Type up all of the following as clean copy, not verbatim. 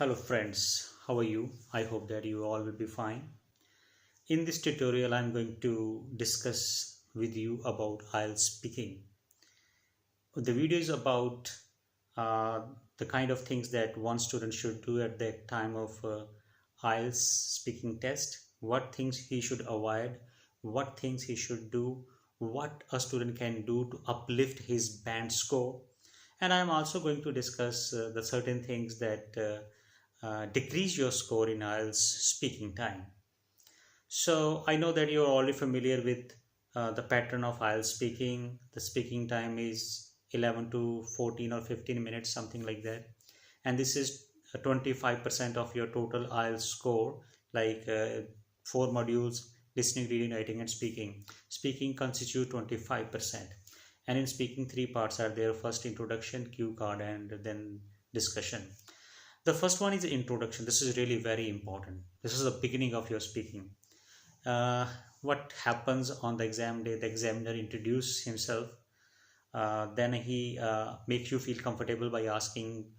Hello friends, how are you? I hope that you all will be fine. In this tutorial, I'm going to discuss with you about IELTS speaking. The video is about uh, the kind of things that one student should do at the time of IELTS speaking test, what things he should avoid, what things he should do, what a student can do to uplift his band score. And I'm also going to discuss the certain things that decrease your score in IELTS speaking time. So I know that you're already familiar with the pattern of IELTS speaking. The speaking time is 11 to 14 or 15 minutes, something like that. And this is 25% of your total IELTS score, like four modules: listening, reading, writing, and speaking. Speaking constitute 25%. And in speaking, three parts are there: first introduction, cue card, and then discussion. The first one is the introduction. This is really very important. This is the beginning of your speaking. What happens on the exam day? The examiner introduces himself. Then he makes you feel comfortable by asking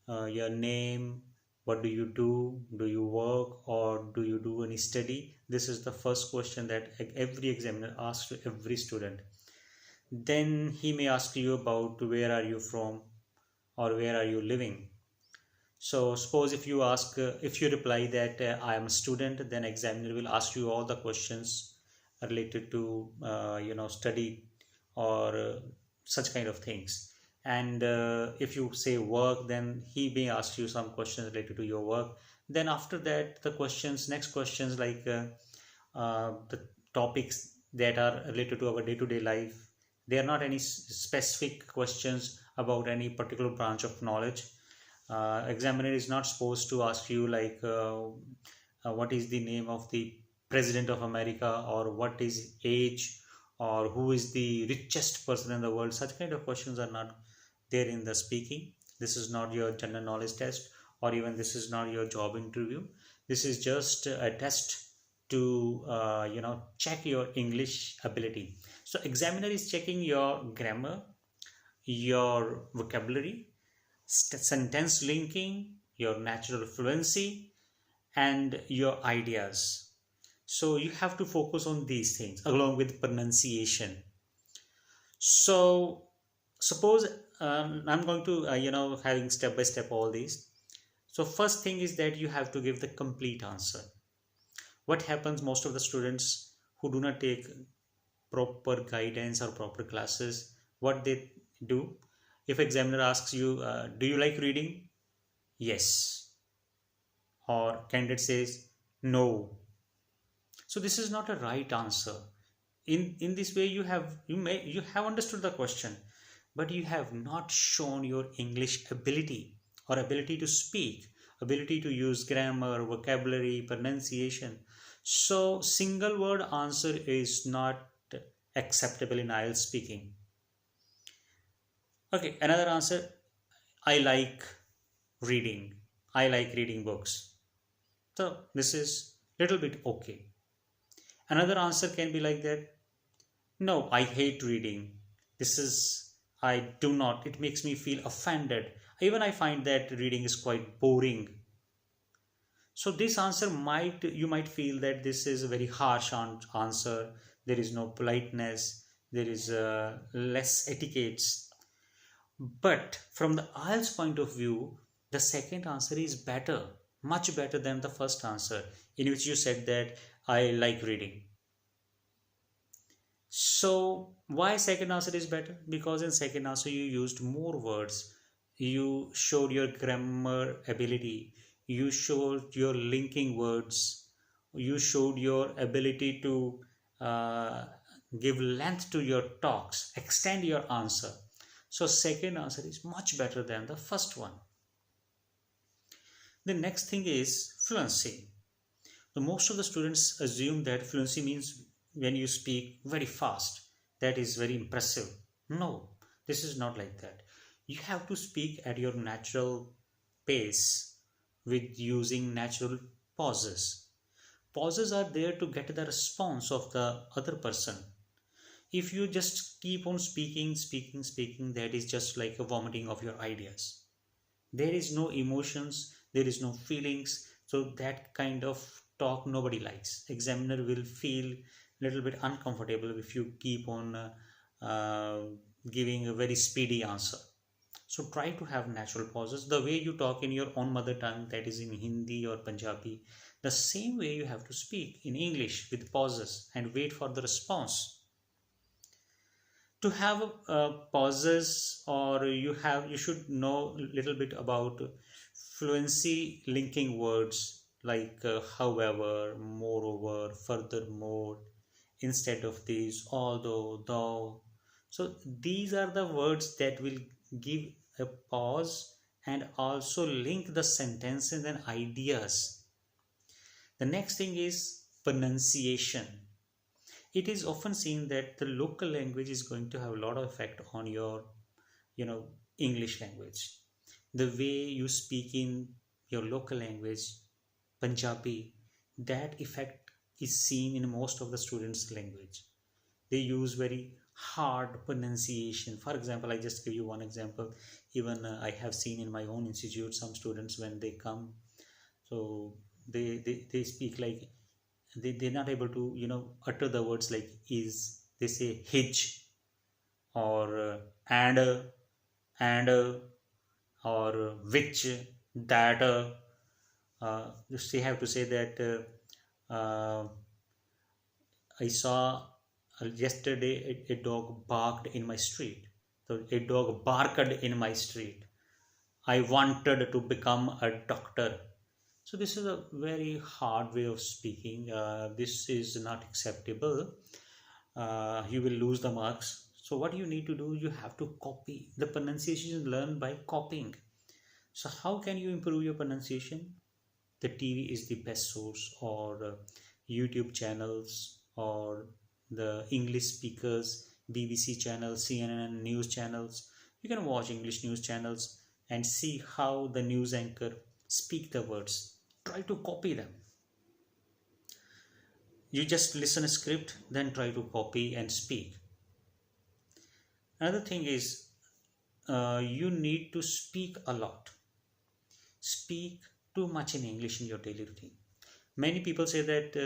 your name, what do you do you work, or do you do any study? This is the first question that every examiner asks to every student. Then he may ask you about where are you from or where are you living. So suppose if you reply that I am a student, then examiner will ask you all the questions related to study or such kind of things. And if you say work, then he may ask you some questions related to your work. Then after that, next questions like the topics that are related to our day-to-day life. They are not any specific questions about any particular branch of knowledge. Examiner is not supposed to ask you like what is the name of the president of America, or what is age, or who is the richest person in the world. Such kind of questions are not there in the speaking. This is not your general knowledge test, or even this is not your job interview. This is just a test to check your English ability. So examiner is checking your grammar, your vocabulary, sentence linking, your natural fluency, and your ideas. So you have to focus on these things along with pronunciation. So suppose I'm going to having step by step all these. So first thing is that you have to give the complete answer. What happens, most of the students who do not take proper guidance or proper classes, what they do, if examiner asks you do you like reading, yes, or candidate says no. So this is not a right answer. In this way, you have understood the question, but you have not shown your English ability, or ability to speak, ability to use grammar, vocabulary, pronunciation. So single word answer is not acceptable in IELTS speaking. Okay, another answer: I like reading. I like reading books. So this is little bit okay. Another answer can be like that: no, I hate reading. This is, I do not. It makes me feel offended. Even I find that reading is quite boring. So this answer you might feel that this is a very harsh answer. There is no politeness. There is less etiquettes. But from the IELTS point of view, the second answer is better, much better than the first answer, in which you said that I like reading. So why second answer is better? Because in second answer you used more words, you showed your grammar ability, you showed your linking words, you showed your ability to give length to your talks, extend your answer. So second answer is much better than the first one. The next thing is fluency. So most of the students assume that fluency means when you speak very fast, that is very impressive. No, this is not like that. You have to speak at your natural pace with using natural pauses. Pauses are there to get the response of the other person. If you just keep on speaking, that is just like a vomiting of your ideas. There is no emotions, there is no feelings. So that kind of talk nobody likes. Examiner will feel little bit uncomfortable if you keep on uh, giving a very speedy answer. So try to have natural pauses. The way you talk in your own mother tongue, that is in Hindi or Punjabi, the same way you have to speak in English with pauses and wait for the response. To have pauses, or you should know a little bit about fluency linking words like however, moreover, furthermore, instead of these, although, though. So these are the words that will give a pause and also link the sentences and ideas. The next thing is pronunciation. It is often seen that the local language is going to have a lot of effect on your English language. The way you speak in your local language, Punjabi, that effect is seen in most of the students language. They use very hard pronunciation. For example, I just give you one example. Even I have seen in my own institute some students, when they come, so they speak like they're not able to utter the words like is. They say hitch, or and or which, that just they have to say that I saw yesterday a dog barked in my street. So a dog barked in my street. I wanted to become a doctor. So this is a very hard way of speaking. This is not acceptable. You will lose the marks. So what you need to do, you have to copy. The pronunciation is learned by copying. So how can you improve your pronunciation? The TV is the best source, or YouTube channels, or the English speakers, BBC channels, CNN news channels. You can watch English news channels and see how the news anchor speak the words. Try to copy them. You just listen a script, then try to copy and speak. Another thing is you need to speak a lot. Speak too much in English in your daily routine. Many people say that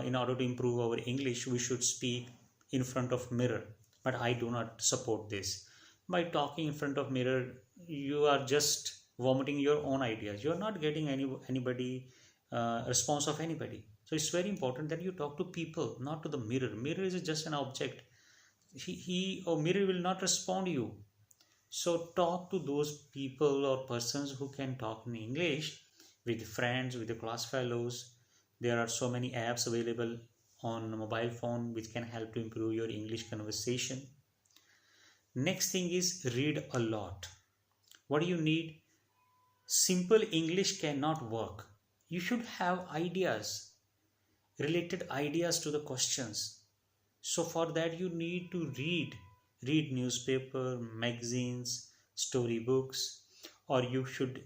in order to improve our English, we should speak in front of mirror, but I do not support this. By talking in front of mirror, you are just vomiting your own ideas. You are not getting anybody response of anybody. So it's very important that you talk to people, not to the mirror. Mirror is just an object. He or mirror will not respond to you. So talk to those people or persons who can talk in English, with friends, with the class fellows. There are so many apps available on a mobile phone which can help to improve your English conversation. Next thing is read a lot. What do you need? Simple English cannot work. You should have ideas, related ideas to the questions. So for that you need to read newspaper, magazines, storybooks, or you should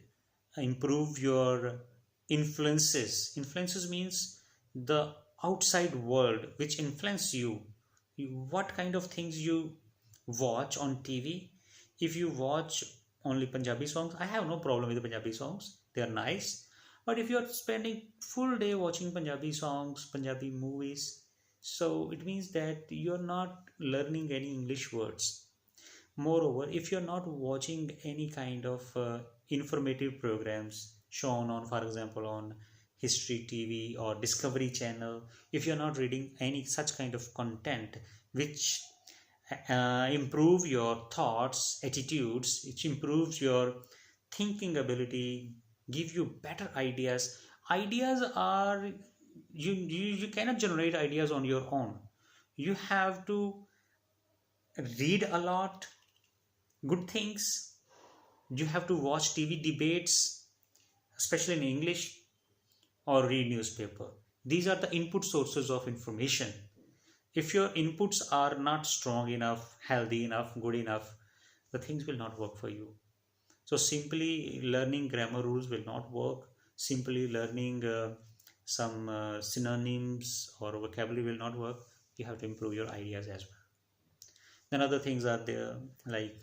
improve your influences means the outside world which influence you. What kind of things you watch on TV. If you watch only Punjabi songs, I have no problem with Punjabi songs, they are nice. But if you are spending full day watching Punjabi songs, Punjabi movies, so it means that you're not learning any English words. Moreover, if you're not watching any kind of informative programs shown on, for example, on History TV or Discovery Channel, if you're not reading any such kind of content which improve your thoughts, attitudes, which improves your thinking ability, give you better ideas. Ideas are, you cannot generate ideas on your own. You have to read a lot good things. You have to watch TV debates, especially in English, or read newspaper. These are the input sources of information. If your inputs are not strong enough, healthy enough, good enough, the things will not work for you. So simply learning grammar rules will not work. Simply learning some synonyms or vocabulary will not work. You have to improve your ideas as well. Then other things are there like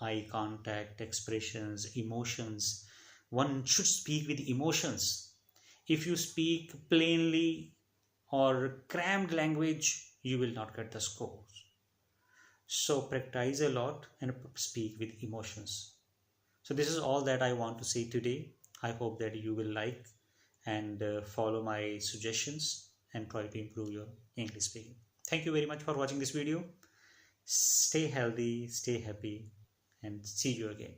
eye contact, expressions, emotions. One should speak with emotions. If you speak plainly or crammed language, you will not get the scores. So practice a lot and speak with emotions. So this is all that I want to say today. I hope that you will like and follow my suggestions and try to improve your English speaking. Thank you very much for watching this video. Stay healthy, stay happy, and see you again.